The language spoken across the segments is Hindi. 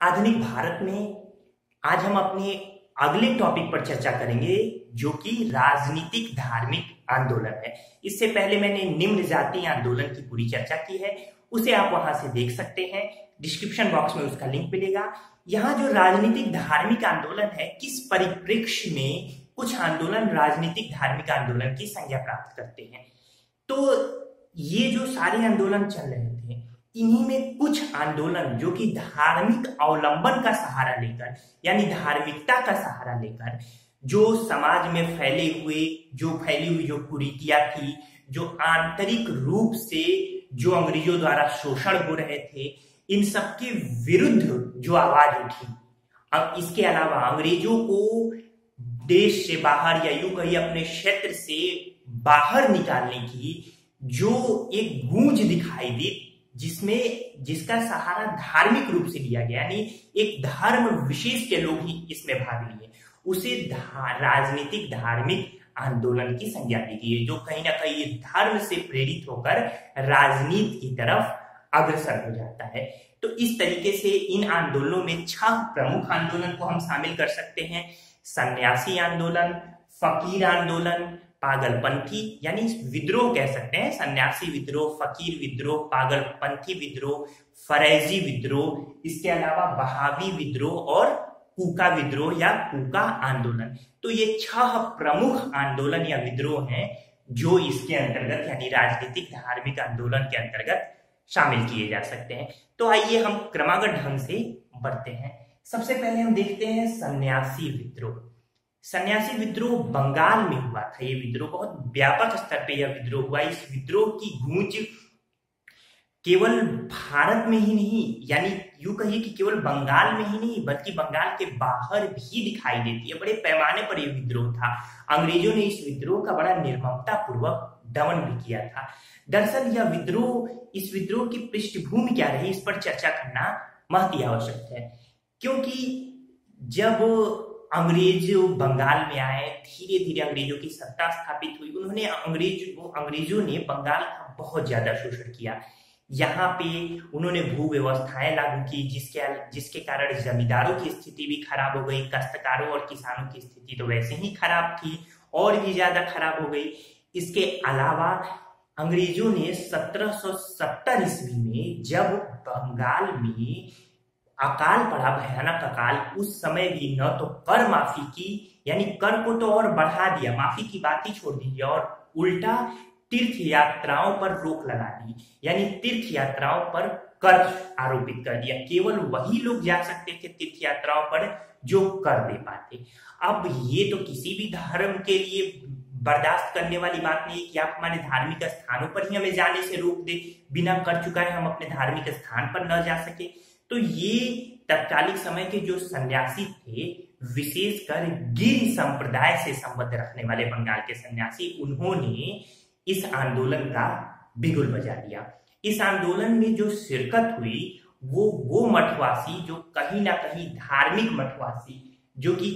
आधुनिक भारत में आज हम अपने अगले टॉपिक पर चर्चा करेंगे जो कि राजनीतिक धार्मिक आंदोलन है। इससे पहले मैंने निम्न जातीय आंदोलन की पूरी चर्चा की है, उसे आप वहां से देख सकते हैं। डिस्क्रिप्शन बॉक्स में उसका लिंक मिलेगा। यहाँ जो राजनीतिक धार्मिक आंदोलन है, किस परिप्रेक्ष्य में कुछ आंदोलन राजनीतिक धार्मिक आंदोलन की संज्ञा प्राप्त करते हैं। तो ये जो सारे आंदोलन चल रहे थे, इन्हीं में कुछ आंदोलन जो कि धार्मिक अवलंबन का सहारा लेकर यानी धार्मिकता का सहारा लेकर जो समाज में फैली हुई जो कुरीतियां थी, जो आंतरिक रूप से जो अंग्रेजों द्वारा शोषण हो रहे थे, इन सबके विरुद्ध जो आवाज उठी। अब इसके अलावा अंग्रेजों को देश से बाहर या यूं कहीं अपने क्षेत्र से बाहर निकालने की जो एक गूंज दिखाई दी, जिसका सहारा धार्मिक रूप से लिया गया, यानी एक धर्म विशेष के लोग ही इसमें भाग लिए, उसे राजनीतिक धार्मिक आंदोलन की संज्ञा दी गई है, जो कहीं ना कहीं धर्म से प्रेरित होकर राजनीति की तरफ अग्रसर हो जाता है। तो इस तरीके से इन आंदोलनों में 6 प्रमुख आंदोलन को हम शामिल कर सकते हैं। सन्यासी आंदोलन, फकीर आंदोलन, पागलपंथी यानी विद्रोह कह सकते हैं, सन्यासी विद्रोह, फकीर विद्रोह, पागलपंथी विद्रोह, फरेजी विद्रोह, इसके अलावा बहावी विद्रोह और कूका विद्रोह या कूका आंदोलन। तो ये 6 प्रमुख आंदोलन या विद्रोह हैं जो इसके अंतर्गत यानी राजनीतिक धार्मिक आंदोलन के अंतर्गत शामिल किए जा सकते हैं। तो आइए हम क्रमागत ढंग से बढ़ते हैं। सबसे पहले हम देखते हैं सन्यासी विद्रोह। सन्यासी विद्रोह बंगाल में हुआ था। ये विद्रोह बहुत व्यापक स्तर पे यह विद्रोह हुआ। इस विद्रोह की गूंज केवल भारत में ही नहीं, यानी यूं कहिए कि केवल बंगाल में ही नहीं बल्कि बंगाल के बाहर भी दिखाई देती है। बड़े पैमाने पर यह विद्रोह था। अंग्रेजों ने इस विद्रोह का बड़ा निर्ममता पूर्वक दमन भी किया था। दरअसल इस विद्रोह की पृष्ठभूमि क्या रही, इस पर चर्चा करना महती आवश्यक है, क्योंकि जब अंग्रेज बंगाल में आए, धीरे धीरे अंग्रेजों की सत्ता स्थापित हुई। अंग्रेजों ने बंगाल का बहुत ज्यादा शोषण किया। यहाँ पे उन्होंने भू व्यवस्थाएं लागू की, जिसके कारण जमींदारों की स्थिति भी खराब हो गई। काश्तकारों और किसानों की स्थिति तो वैसे ही खराब थी, और भी ज्यादा खराब हो गई। इसके अलावा अंग्रेजों ने 1770 ईस्वी में जब बंगाल में अकाल पड़ा, भयानक अकाल, उस समय भी न तो कर माफी की, यानी कर को तो और बढ़ा दिया, माफी की बात ही छोड़ दीजिए, और उल्टा तीर्थ यात्राओं पर रोक लगा दी, यानी तीर्थ यात्राओं पर कर आरोपित कर दिया। केवल वही लोग जा सकते थे तीर्थ यात्राओं पर जो कर दे पाते। अब ये तो किसी भी धर्म के लिए बर्दाश्त करने वाली बात नहीं है कि आप हमारे धार्मिक स्थानों पर ही हमें जाने से रोक दे, बिना कर चुकाए हम अपने धार्मिक स्थान पर न जा सके। तो ये तत्कालिक समय के जो सन्यासी थे, विशेषकर गिर संप्रदाय से संबंध रखने वाले बंगाल के सन्यासी, उन्होंने इस आंदोलन का बिगुल बजा दिया। इस आंदोलन में जो शिरकत हुई वो मठवासी, जो कहीं ना कहीं धार्मिक मठवासी, जो कि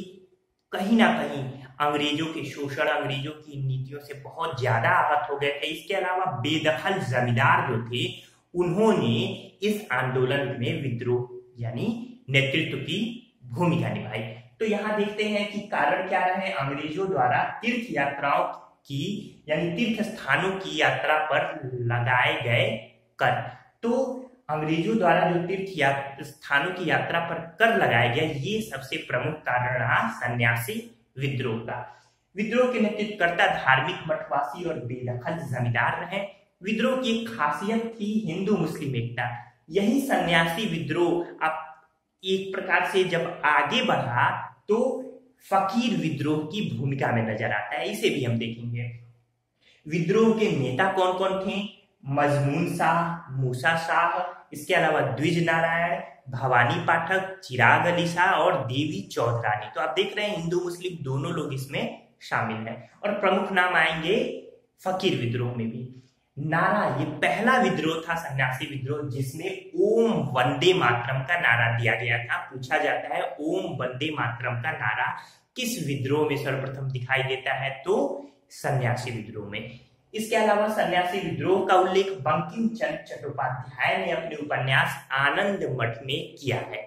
कहीं ना कहीं अंग्रेजों के शोषण, अंग्रेजों की नीतियों से बहुत ज्यादा आहत हो गए थे। इसके अलावा बेदखल जमींदार जो थे, उन्होंने इस आंदोलन में विद्रोह यानी नेतृत्व की भूमिका निभाई। तो यहाँ देखते हैं कि कारण क्या रहे। अंग्रेजों द्वारा तीर्थ यात्राओं की यानी तीर्थ स्थानों की यात्रा पर लगाए गए कर। तो अंग्रेजों द्वारा जो तीर्थ स्थानों की यात्रा पर कर लगाया गया, ये सबसे प्रमुख कारण रहा सन्यासी विद्रोह का। विद्रोह के नेतृत्वकर्ता धार्मिक मठवासी और बेदखल जमींदार रहे। विद्रोह की एक खासियत थी हिंदू मुस्लिम एकता। यही सन्यासी विद्रोह अब एक प्रकार से जब आगे बढ़ा तो फकीर विद्रोह की भूमिका में नजर आता है। इसे भी हम देखेंगे। विद्रोह के नेता कौन कौन थे? मजमून शाह, मूसा शाह, इसके अलावा द्विज नारायण, भवानी पाठक, चिराग अली शाह और देवी चौधरानी। तो आप देख रहे हैं हिंदू मुस्लिम दोनों लोग इसमें शामिल हैं। और प्रमुख नाम आएंगे फकीर विद्रोह में भी। नारा, ये पहला विद्रोह था सन्यासी विद्रोह जिसमें ओम वंदे मातरम का नारा दिया गया था। पूछा जाता है ओम वंदे मातरम का नारा किस विद्रोह में सर्वप्रथम दिखाई देता है? तो सन्यासी विद्रोह में। इसके अलावा सन्यासी विद्रोह का उल्लेख बंकिम चंद्र चट्टोपाध्याय ने अपने उपन्यास आनंद मठ में किया है।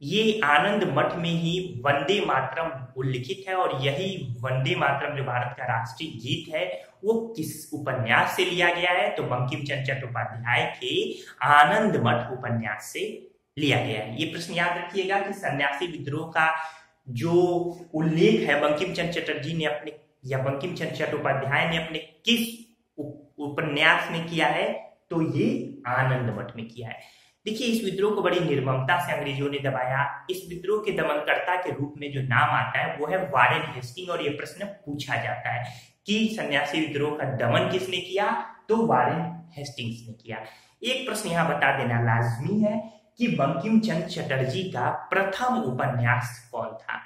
ये आनंद मठ में ही वंदे मातरम उल्लिखित है और यही वंदे मातरम जो भारत का राष्ट्रीय गीत है वो किस उपन्यास से लिया गया है? तो बंकिम चंद्र चट्टोपाध्याय के आनंद मठ उपन्यास से लिया गया है। ये प्रश्न याद रखिएगा कि सन्यासी विद्रोह का जो उल्लेख है बंकिम चंद्र चटर्जी ने अपने या बंकिम चंद्र चट्टोपाध्याय ने अपने किस उपन्यास में किया है? तो ये आनंद मठ में किया है। देखिए, इस विद्रोह को बड़ी निर्ममता से अंग्रेजों ने दबाया। इस विद्रोह के दमनकर्ता के रूप में जो नाम आता है वो है वारेन हेस्टिंग और ये प्रश्न पूछा जाता है कि सन्यासी विद्रोह का दमन किसने किया? तो वारेन हेस्टिंग्स ने किया। एक प्रश्न यहाँ बता देना लाजमी है कि बंकिम चंद्र चटर्जी का प्रथम उपन्यास कौन था?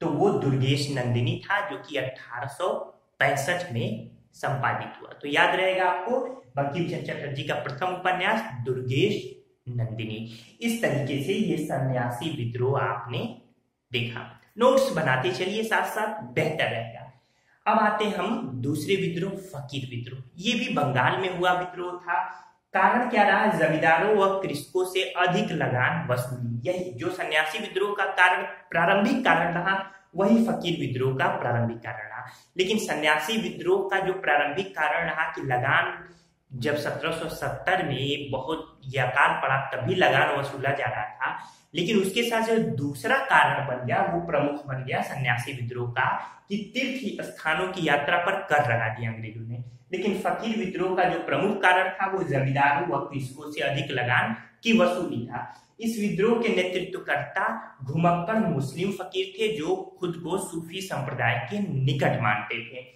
तो वो दुर्गेश नंदिनी था, जो कि 1865 में संपादित हुआ। तो याद रहेगा आपको, बंकिम चंद्र चटर्जी का प्रथम उपन्यास दुर्गेश नंदिनी। इस तरीके से ये सन्यासी विद्रोह आपने देखा। नोट्स बनाते चलिए साथ साथ, बेहतर रहेगा। अब आते हम दूसरे विद्रोह, फकीर विद्रोह। ये भी बंगाल में हुआ विद्रोह था। कारण क्या रहा? जमींदारों व कृषकों से अधिक लगान वसूली। यही जो सन्यासी विद्रोह का कारण, प्रारंभिक कारण रहा, वही फकीर विद्रोह का प्रारंभिक कारण रहा। लेकिन सन्यासी विद्रोह का जो प्रारंभिक कारण रहा कि लगान, जब 1770 में बहुत अकाल पड़ा तभी लगान वसूला जा रहा था, लेकिन उसके साथ जो दूसरा कारण बन गया वो प्रमुख बन गया सन्यासी विद्रोह का कि तीर्थ स्थानों की यात्रा पर कर लगा दिया अंग्रेजों ने। लेकिन फकीर विद्रोह का जो प्रमुख कारण था वो जमींदारों व कृषकों से अधिक लगान की वसूली था। इस विद्रोह के नेतृत्वकर्ता घुमक्कड़ मुस्लिम फकीर थे जो खुद को सूफी संप्रदाय के निकट मानते थे।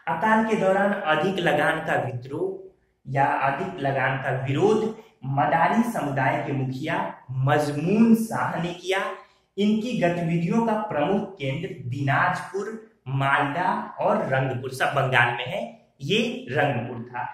अकाल के दौरान अधिक लगान का विद्रोह या अधिक लगान का विरोध मदारी समुदाय के मुखिया मजमून शाह ने किया। इनकी गतिविधियों का प्रमुख केंद्र दिनाजपुर, मालदा और रंगपुर, सब बंगाल में है, ये रंगपुर था।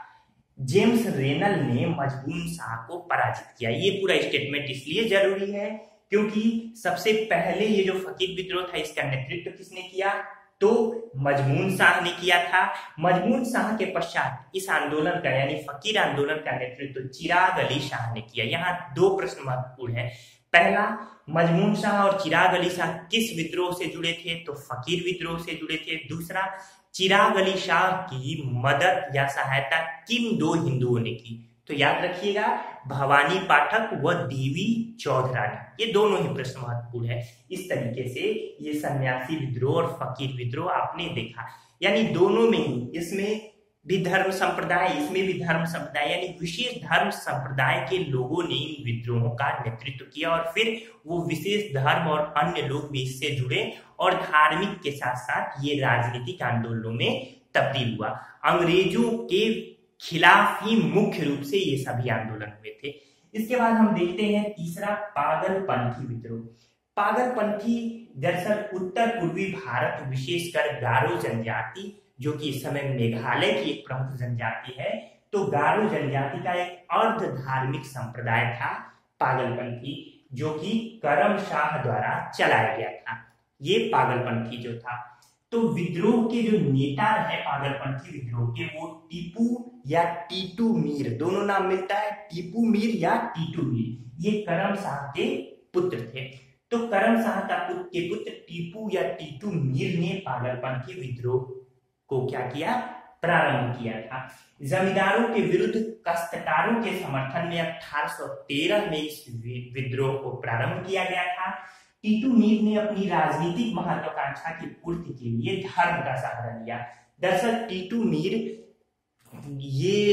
जेम्स रेनल ने मजमून शाह को पराजित किया। ये पूरा स्टेटमेंट इसलिए जरूरी है क्योंकि सबसे पहले ये जो फकीर विद्रोह था इसका नेतृत्व किसने किया? तो मजमून शाह ने किया था। मजमून शाह के पश्चात इस आंदोलन का यानी फकीर आंदोलन का नेतृत्व चिराग अली शाह ने किया। यहाँ दो प्रश्न महत्वपूर्ण है। पहला, मजमून शाह और चिराग अली शाह किस विद्रोह से जुड़े थे? तो फकीर विद्रोह से जुड़े थे। दूसरा, चिराग अली शाह की मदद या सहायता किन दो हिंदुओं ने की? तो याद रखिएगा, भवानी पाठक व देवी चौधरानी, ये दोनों ही प्रश्न महत्वपूर्ण है। इस तरीके से ये सन्यासी विद्रोह और फकीर विद्रोह आपने देखा, यानी दोनों में ही, इसमें भी धर्म संप्रदाय, इसमें भी धर्म संप्रदाय, यानी विशेष धर्म संप्रदाय के लोगों ने इन विद्रोहों का नेतृत्व किया और फिर वो विशेष धर्म और अन्य लोग भी इससे जुड़े और धार्मिक के साथ साथ ये राजनीतिक आंदोलनों में तब्दील हुआ। अंग्रेजों के खिलाफ ही मुख्य रूप से ये सभी आंदोलन हुए थे। इसके बाद हम देखते हैं तीसरा, पागलपंथी विद्रोह। पागलपंथी दरअसल उत्तर पूर्वी भारत, विशेषकर गारो जनजाति, जो कि इस समय मेघालय की एक प्रमुख जनजाति है, तो गारो जनजाति का एक अर्ध धार्मिक संप्रदाय था पागलपंथी, जो कि करम शाह द्वारा चलाया गया था। ये पागलपंथी जो था, तो विद्रोह के जो नेता रहे पागलपंथी विद्रोह के, वो टीपू या टीटू मीर, दोनों नाम मिलता है, टीपू मीर या टीटू मीर, ये करम शाह के पुत्र थे। तो करम शाह के पुत्र टीपू या टीटू मीर ने पागलपंथी विद्रोह को क्या किया? प्रारंभ किया था। जमींदारों के विरुद्ध काश्तकारों के समर्थन में 1813 में इस विद्रोह को प्रारंभ किया गया था। टीटू मीर ने अपनी राजनीतिक महत्वाकांक्षा की पूर्ति के लिए धर्म का सहारा लिया। दरअसल टीटू मीर ये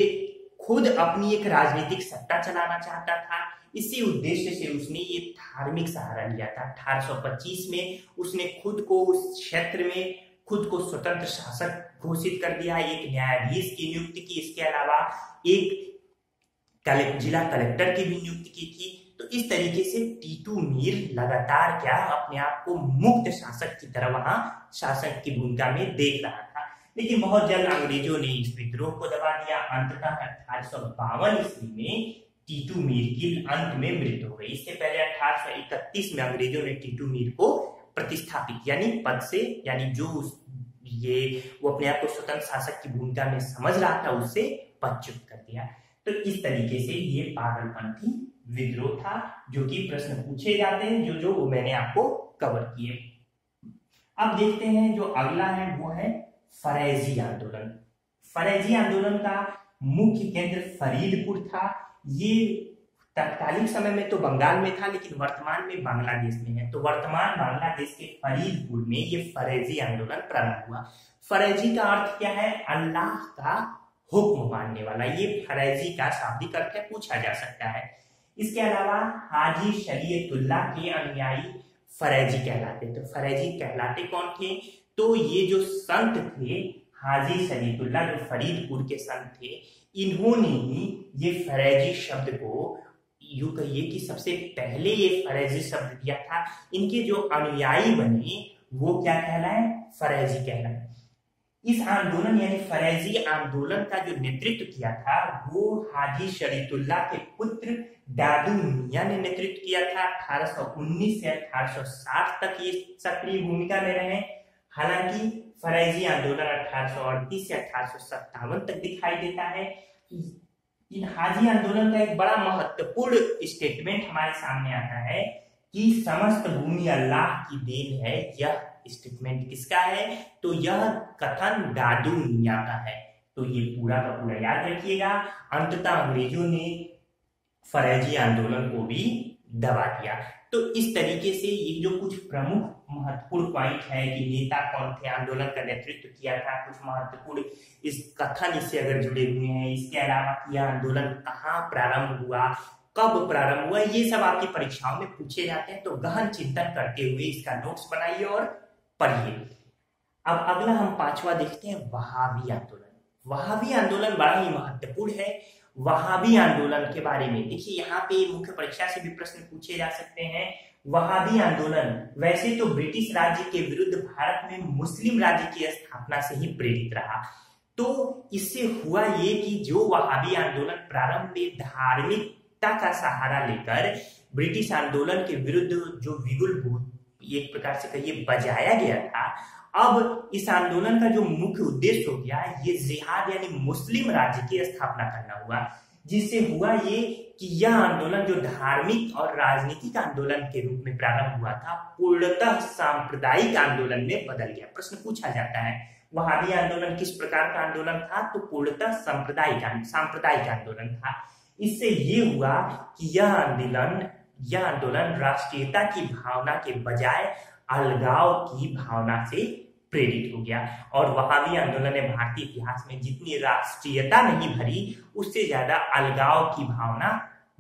खुद अपनी एक राजनीतिक सत्ता चलाना चाहता था। इसी उद्देश्य से उसने ये धार्मिक सहारा लिया था। 1825 में उसने खुद को उस क्षेत्र में खुद को स्वतंत्र शासक घोषित कर दिया, एक न्यायाधीश की नियुक्ति की, इसके अलावा एक जिला कलेक्टर की भी नियुक्ति की थी। तो इस तरीके से टीटू मीर लगातार क्या अपने आप को मुक्त शासक की तरह वहां शासक की भूमिका में देख रहा था। लेकिन बहुत जल्द अंग्रेजों ने इस विद्रोह को दबा दिया। अंततः 1852 ईस्वी में टीटू मीर की अंत में मृत्यु हो गई। इससे पहले 1831 में अंग्रेजों ने टीटू मीर को प्रतिस्थापित यानी पद से, यानी जो वो अपने आप को स्वतंत्र शासक की भूमिका में समझ रहा था, उससे पदच्युत कर दिया। तो इस तरीके से ये पागलपंथी विद्रोह था, जो कि प्रश्न पूछे जाते हैं, जो वो मैंने आपको कवर किए। अब देखते हैं जो अगला है वो है फरेजी आंदोलन। फरेजी आंदोलन का मुख्य केंद्र फरीदपुर था। ये तत्कालिक समय में तो बंगाल में था, लेकिन वर्तमान में बांग्लादेश में है। तो वर्तमान बांग्लादेश के फरीदपुर में ये फरेजी आंदोलन प्रारंभ हुआ। फरेजी का अर्थ क्या है? अल्लाह का हुक्म मानने वाला। ये फरेजी का शाब्दिक अर्थ है, पूछा जा सकता है। इसके अलावा हाजी शरीयतुल्लाह के अनुयायी फरेजी कहलाते। तो फरेजी कहलाते कौन थे? तो ये जो संत थे हाजी शरीयतुल्लाह, जो फरीदपुर के संत थे, इन्होंने ही ये फरेजी शब्द को, यूं कहिए कि सबसे पहले ये फरेजी शब्द दिया था। इनके जो अनुयायी बने वो क्या कहलाए? फरेजी कहलाए। इस आंदोलन यानी फरेजी आंदोलन का जो नेतृत्व किया था वो हाजी शरीयतुल्लाह के पुत्र दादू मियां ने नेतृत्व किया था। 1819 से 1860 तक ये सक्रिय भूमिका में रहे। हालांकि फरेजी आंदोलन 1838 से 1857 तक दिखाई देता है। इन हाजी आंदोलन का एक बड़ा महत्वपूर्ण स्टेटमेंट हमारे सामने आता है कि समस्त भूमि अल्लाह की देन है। यह स्टेटमेंट किसका है? तो यह कथन दादू मियां का है। तो ये पूरा का पूरा याद रखिएगा। अंततः अंग्रेजों ने फरेजी आंदोलन को भी दबा दिया। तो इस तरीके से ये जो कुछ प्रमुख महत्वपूर्ण पॉइंट है कि नेता कौन थे, आंदोलन का नेतृत्व किया था, कुछ महत्वपूर्ण इस कथन इससे अगर जुड़े हुए हैं। इसके अलावा यह आंदोलन कहाँ प्रारंभ हुआ, कब प्रारंभ हुआ, ये सब आपकी परीक्षाओं में पूछे जाते हैं। तो गहन चिंतन करते हुए इसका नोट्स बनाइए और पढ़िए। अब अगला हम पांचवा देखते हैं वहाबी आंदोलन। वहाबी आंदोलन बड़ा ही महत्वपूर्ण है। वहाबी आंदोलन के बारे में देखिए, यहाँ पे मुख्य परीक्षा से भी प्रश्न पूछे जा सकते हैं। वहाबी आंदोलन वैसे तो ब्रिटिश राज्य के विरुद्ध भारत में मुस्लिम राज्य की स्थापना से ही प्रेरित रहा। तो इससे हुआ ये कि जो वहाबी आंदोलन प्रारंभ में धार्मिकता का सहारा लेकर ब्रिटिश आंदोलन के विरुद्ध जो विगुल एक प्रकार से कहिए बजाया गया था, अब इस आंदोलन का जो मुख्य उद्देश्य हो गया ये जिहाद यानी मुस्लिम राज्य की स्थापना करना हुआ। जिससे हुआ ये कि यह आंदोलन जो धार्मिक और राजनीतिक आंदोलन के रूप में प्रारंभ हुआ था पूर्णतः सांप्रदायिक आंदोलन में बदल गया। प्रश्न पूछा जाता है वहाबी आंदोलन किस प्रकार का आंदोलन था? तो पूर्णतः सांप्रदायिक आंदोलन था। इससे ये हुआ कि यह आंदोलन राष्ट्रीयता की भावना के बजाय अलगाव की भावना से प्रेरित हो गया। और वहाबी आंदोलन ने भारतीय इतिहास में जितनी राष्ट्रीयता नहीं भरी उससे ज्यादा अलगाव की भावना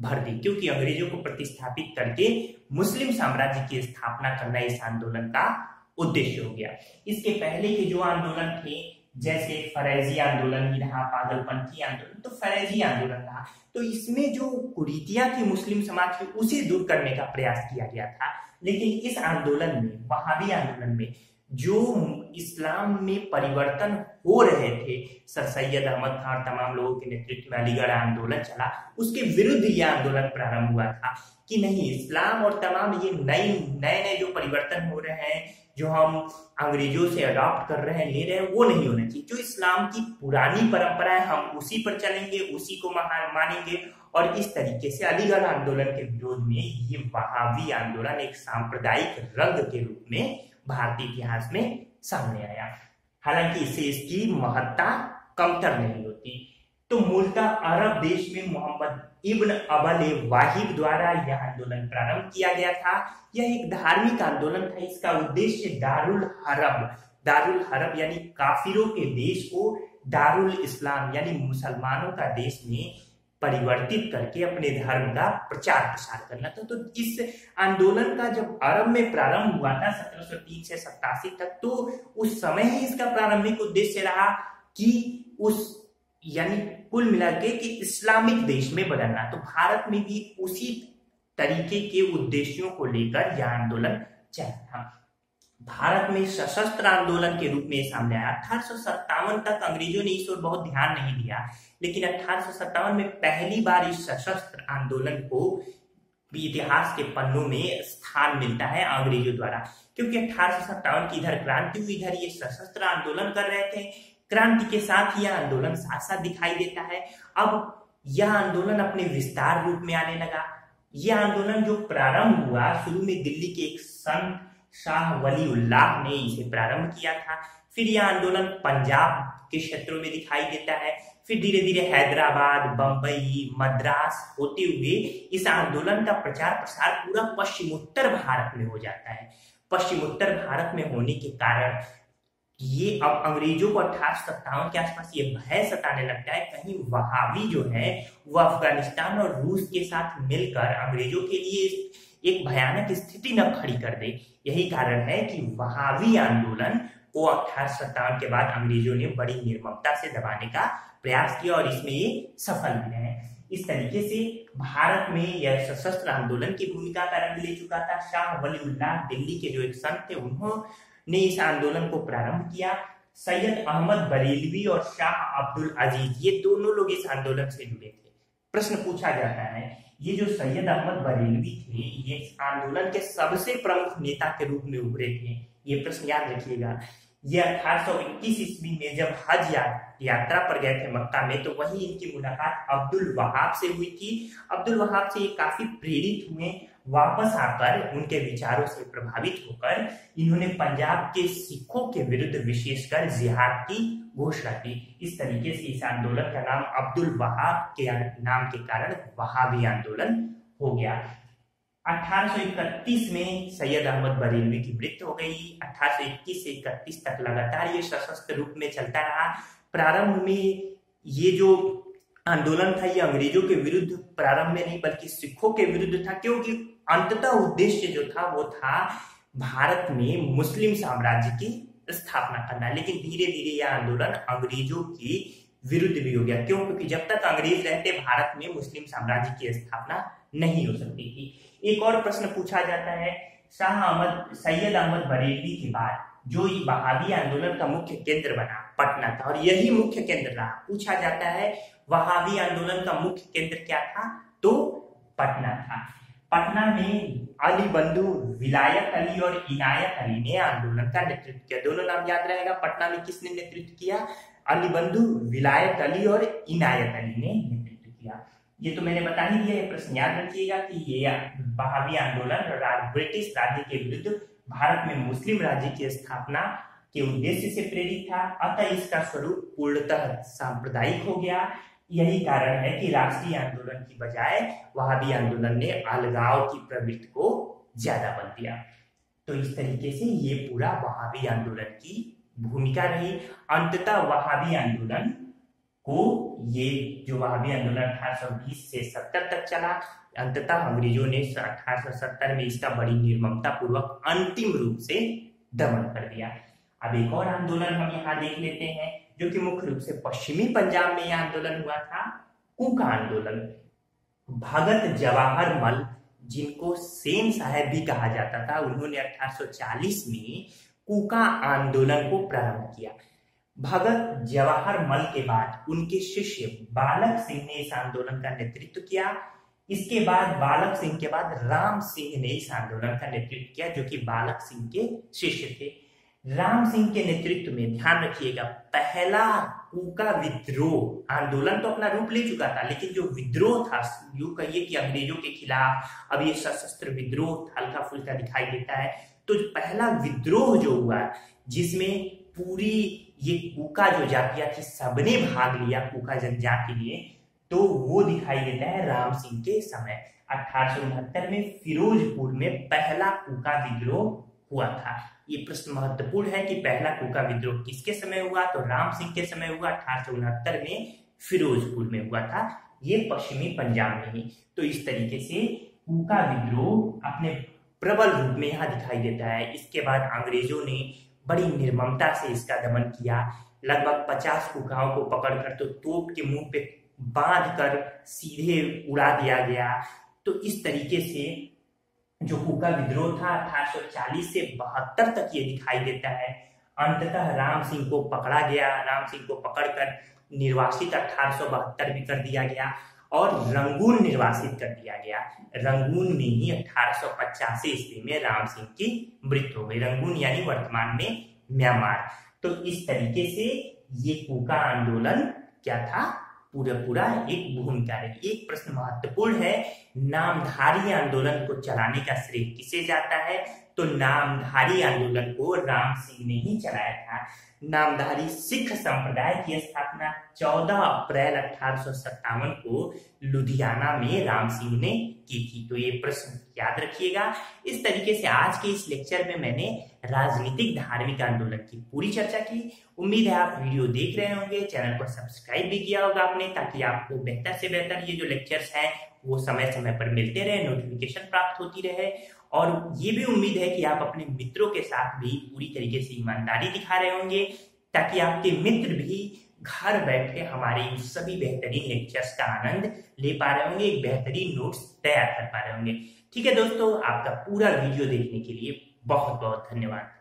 भर दी, क्योंकि अंग्रेजों को प्रतिस्थापित करके मुस्लिम साम्राज्य की स्थापना करना इस आंदोलन का उद्देश्य हो गया। इसके पहले के जो आंदोलन थे जैसे फरेजी आंदोलन ही रहा, पागलपंथी आंदोलन, तो फरेजी आंदोलन था। तो इसमें जो कुरीतियां थी मुस्लिम समाज की उसे दूर करने का प्रयास किया गया था। लेकिन इस आंदोलन में, वहाबी आंदोलन में जो इस्लाम में परिवर्तन हो रहे थे, सर सैयद अहमद खान और तमाम लोगों के नेतृत्व में अलीगढ़ आंदोलन चला, उसके विरुद्ध यह आंदोलन प्रारंभ हुआ था कि नहीं, इस्लाम और तमाम ये नए जो परिवर्तन हो रहे हैं, जो हम अंग्रेजों से अडॉप्ट कर रहे हैं, ले रहे हैं, वो नहीं होना चाहिए। जो इस्लाम की पुरानी परंपरा है हम उसी पर चलेंगे, उसी को मानेंगे। और इस तरीके से अलीगढ़ आंदोलन के विरोध में ये वहाबी आंदोलन एक सांप्रदायिक रंग के रूप में भारतीय इतिहास में सामने आया। हालांकि इससे इसकी महत्ता कमतर नहीं होती। तो मूलतः अरब देश में मोहम्मद इब्न अबल वाहिब द्वारा यह आंदोलन प्रारंभ किया गया था। यह एक धार्मिक आंदोलन था। इसका उद्देश्य दारुल हरब यानी काफिरों के देश को दारुल इस्लाम यानी मुसलमानों का देश में परिवर्तित करके अपने धर्म का प्रचार प्रसार करना था। तो इस आंदोलन का जब अरब में प्रारंभ हुआ था 1703 से 87 तक, तो उस समय ही इसका प्रारंभिक उद्देश्य रहा कि यानी कुल मिलाके कि इस्लामिक देश में बदलना। तो भारत में भी उसी तरीके के उद्देश्यों को लेकर यह आंदोलन चला था। भारत में सशस्त्र आंदोलन के रूप में सामने आया। 1857 तक अंग्रेजों ने इस ओर बहुत ध्यान नहीं दिया, लेकिन 1857 में पहली बार इस सशस्त्र आंदोलन को इतिहास के पन्नों में स्थान मिलता है अंग्रेजों द्वारा, क्योंकि 1857 की इधर क्रांति हुई, इधर ये सशस्त्र आंदोलन कर रहे थे। क्रांति के साथ यह आंदोलन साथ साथ दिखाई देता है। अब यह आंदोलन अपने विस्तार रूप में आने लगा। ये आंदोलन जो प्रारंभ हुआ शुरू में दिल्ली के एक संत शाह वली उल्लाह ने इसे प्रारंभ किया था। फिर यह आंदोलन पंजाब के क्षेत्रों में दिखाई देता है, फिर धीरे धीरे हैदराबाद, बंबई, मद्रास होते हुए इस आंदोलन का प्रचार प्रसार पूरा पश्चिमोत्तर भारत में हो जाता है। पश्चिमोत्तर भारत में होने के कारण ये अब अंग्रेजों को 1857 के आसपास ये भय सताने लगता है कहीं वहाबी जो है वो अफगानिस्तान और रूस के साथ मिलकर अंग्रेजों के लिए एक भयानक स्थिति न खड़ी कर दे। यही कारण है कि वहाबी आंदोलन को 1857 के बाद अंग्रेजों ने बड़ी निर्ममता से दबाने का प्रयास किया और इसमें ये सफल भी रहे। इस तरीके से भारत में यह सशस्त्र आंदोलन की भूमिका का रंग ले चुका था। शाह वली उल्लाह दिल्ली के जो एक संत थे उन्होंने इस आंदोलन को प्रारंभ किया। सैयद अहमद बरेलवी और शाह अब्दुल अजीज ये दोनों लोग इस आंदोलन से जुड़े थे। प्रश्न पूछा जाता है ये जो सैयद अहमद बरेलवी थे ये आंदोलन के सबसे प्रमुख नेता के रूप में उभरे थे। ये प्रश्न याद रखिएगा। ये 1821 ईस्वी में जब हज यात्रा पर गए थे मक्का में तो वहीं इनकी मुलाकात अब्दुल वहाब से हुई थी। अब्दुल वहाब से ये काफी प्रेरित हुए। वापस आकर उनके विचारों से प्रभावित होकर इन्होंने पंजाब के सिखों के विरुद्ध विशेषकर जिहाद की घोषणा की। इस तरीके से इस आंदोलन का नाम अब्दुल वहाब के नाम के कारण वहाबी आंदोलन हो गया। 1831 में सैयद अहमद बरेलवी की मृत्यु हो गई। 1821 से 31 तक लगातार ये सशस्त्र रूप में चलता रहा। प्रारंभ में ये जो आंदोलन था ये अंग्रेजों के विरुद्ध प्रारंभ में नहीं बल्कि सिखों के विरुद्ध था, क्योंकि अंततः उद्देश्य जो था वो था भारत में मुस्लिम साम्राज्य की स्थापना करना। लेकिन धीरे धीरे यह आंदोलन अंग्रेजों के विरुद्ध भी हो गया। क्यों? क्योंकि जब तक अंग्रेज रहते भारत में मुस्लिम साम्राज्य की स्थापना नहीं हो सकती थी। एक और प्रश्न पूछा जाता है सैयद अहमद बरेलवी के बाद जो वहाबी आंदोलन का मुख्य केंद्र बना पटना था और यही मुख्य केंद्र रहा। पूछा जाता है वहाबी आंदोलन का मुख्य केंद्र क्या था? तो पटना था। पटना में अली बंधु विलायत अली और इनायत अली ने आंदोलन का नेतृत्व किया। दोनों नाम याद रहेगा। पटना में किसने नेतृत्व किया? अली बंधु विलायत अली और इनायत अली ने नेतृत्व किया। ये तो मैंने बता ही दिया। ये प्रश्न याद रखिएगा कि ये वहाबी आंदोलन ब्रिटिश राज्य के विरुद्ध भारत में मुस्लिम राज्य की स्थापना के उद्देश्य से प्रेरित था। अतः इसका स्वरूप पूर्णतः सांप्रदायिक हो गया। यही कारण है कि राष्ट्रीय आंदोलन की बजाय वहाबी आंदोलन ने अलगाव की प्रवृत्ति को ज्यादा बल दिया। तो इस तरीके से ये पूरा वहाबी आंदोलन की भूमिका रही। अंततः वहाबी आंदोलन को ये जो वहाबी आंदोलन 1820 से 70 तक चला, अंततः अंग्रेजों ने 1870 में इसका बड़ी निर्ममता पूर्वक अंतिम रूप से दमन कर दिया। अब एक और आंदोलन हम यहाँ देख लेते हैं जो कि मुख्य रूप से पश्चिमी पंजाब में यह आंदोलन हुआ था, कूका आंदोलन। भगत जवाहर मल, जिनको सेन साहब भी कहा जाता था, उन्होंने 1840 में कूका आंदोलन को प्रारंभ किया। भगत जवाहर मल के बाद उनके शिष्य बालक सिंह ने इस आंदोलन का नेतृत्व किया। इसके बाद बालक सिंह के बाद राम सिंह ने इस आंदोलन का नेतृत्व किया जो कि बालक सिंह के शिष्य थे। राम सिंह के नेतृत्व में, ध्यान रखिएगा, पहला कूका विद्रोह आंदोलन तो अपना रूप ले चुका था, लेकिन जो विद्रोह था, यूं कहिए कि अंग्रेजों के खिलाफ अब ये सशस्त्र विद्रोह हल्का फुल्का दिखाई देता है। तो पहला विद्रोह जो हुआ जिसमें पूरी ये कूका जो जातियां थी सबने भाग लिया कूका जनजाति लिए, तो वो दिखाई देता है राम सिंह के समय। 1869 में फिरोजपुर में पहला कूका विद्रोह हुआ था। ये प्रश्न महत्वपूर्ण है कि पहला कूका विद्रोह किसके समय हुआ? तो राम सिंह के समय हुआ। 1869 में फिरोजपुर में हुआ था, ये पश्चिमी पंजाब में ही। तो इस तरीके से कूका विद्रोह अपने प्रबल रूप में यहाँ दिखाई देता है। इसके बाद अंग्रेजों ने बड़ी निर्ममता से इसका दमन किया। लगभग 50 कूकाओं को पकड़कर तो तोप के मुंह पे बांध कर सीधे उड़ा दिया गया। तो इस तरीके से जो कूका विद्रोह था 1840 से 72 तक ये दिखाई देता है। अंततः राम सिंह को पकड़ा गया। राम सिंह को पकड़कर निर्वासित 1872 भी कर दिया गया और रंगून निर्वासित कर दिया गया। रंगून में ही 1885 ईस्वी में राम सिंह की मृत्यु हो गई। रंगून यानी वर्तमान में म्यांमार। तो इस तरीके से ये कूका आंदोलन क्या था? पूरा एक भूमिका रही। एक प्रश्न महत्वपूर्ण है नामधारी आंदोलन को चलाने का श्रेय किसे जाता है? तो नामधारी आंदोलन को राम सिंह ने ही चलाया था। नामधारी सिख संप्रदाय की स्थापना 14 अप्रैल 1857 को लुधियाना में राम सिंह ने की थी। तो ये प्रश्न याद रखिएगा। इस तरीके से आज के इस लेक्चर में मैंने राजनीतिक धार्मिक आंदोलन की पूरी चर्चा की। उम्मीद है आप वीडियो देख रहे होंगे, चैनल को सब्सक्राइब भी किया होगा आपने, ताकि आपको बेहतर से बेहतर ये जो लेक्चर्स हैं वो समय समय पर मिलते रहे, नोटिफिकेशन प्राप्त होती रहे। और ये भी उम्मीद है कि आप अपने मित्रों के साथ भी पूरी तरीके से ईमानदारी दिखा रहे होंगे, ताकि आपके मित्र भी घर बैठे हमारे इन सभी बेहतरीन लेक्चर्स का आनंद ले पा रहे होंगे, एक बेहतरीन नोट्स तैयार कर पा रहे होंगे। ठीक है दोस्तों, आपका पूरा वीडियो देखने के लिए बहुत बहुत धन्यवाद।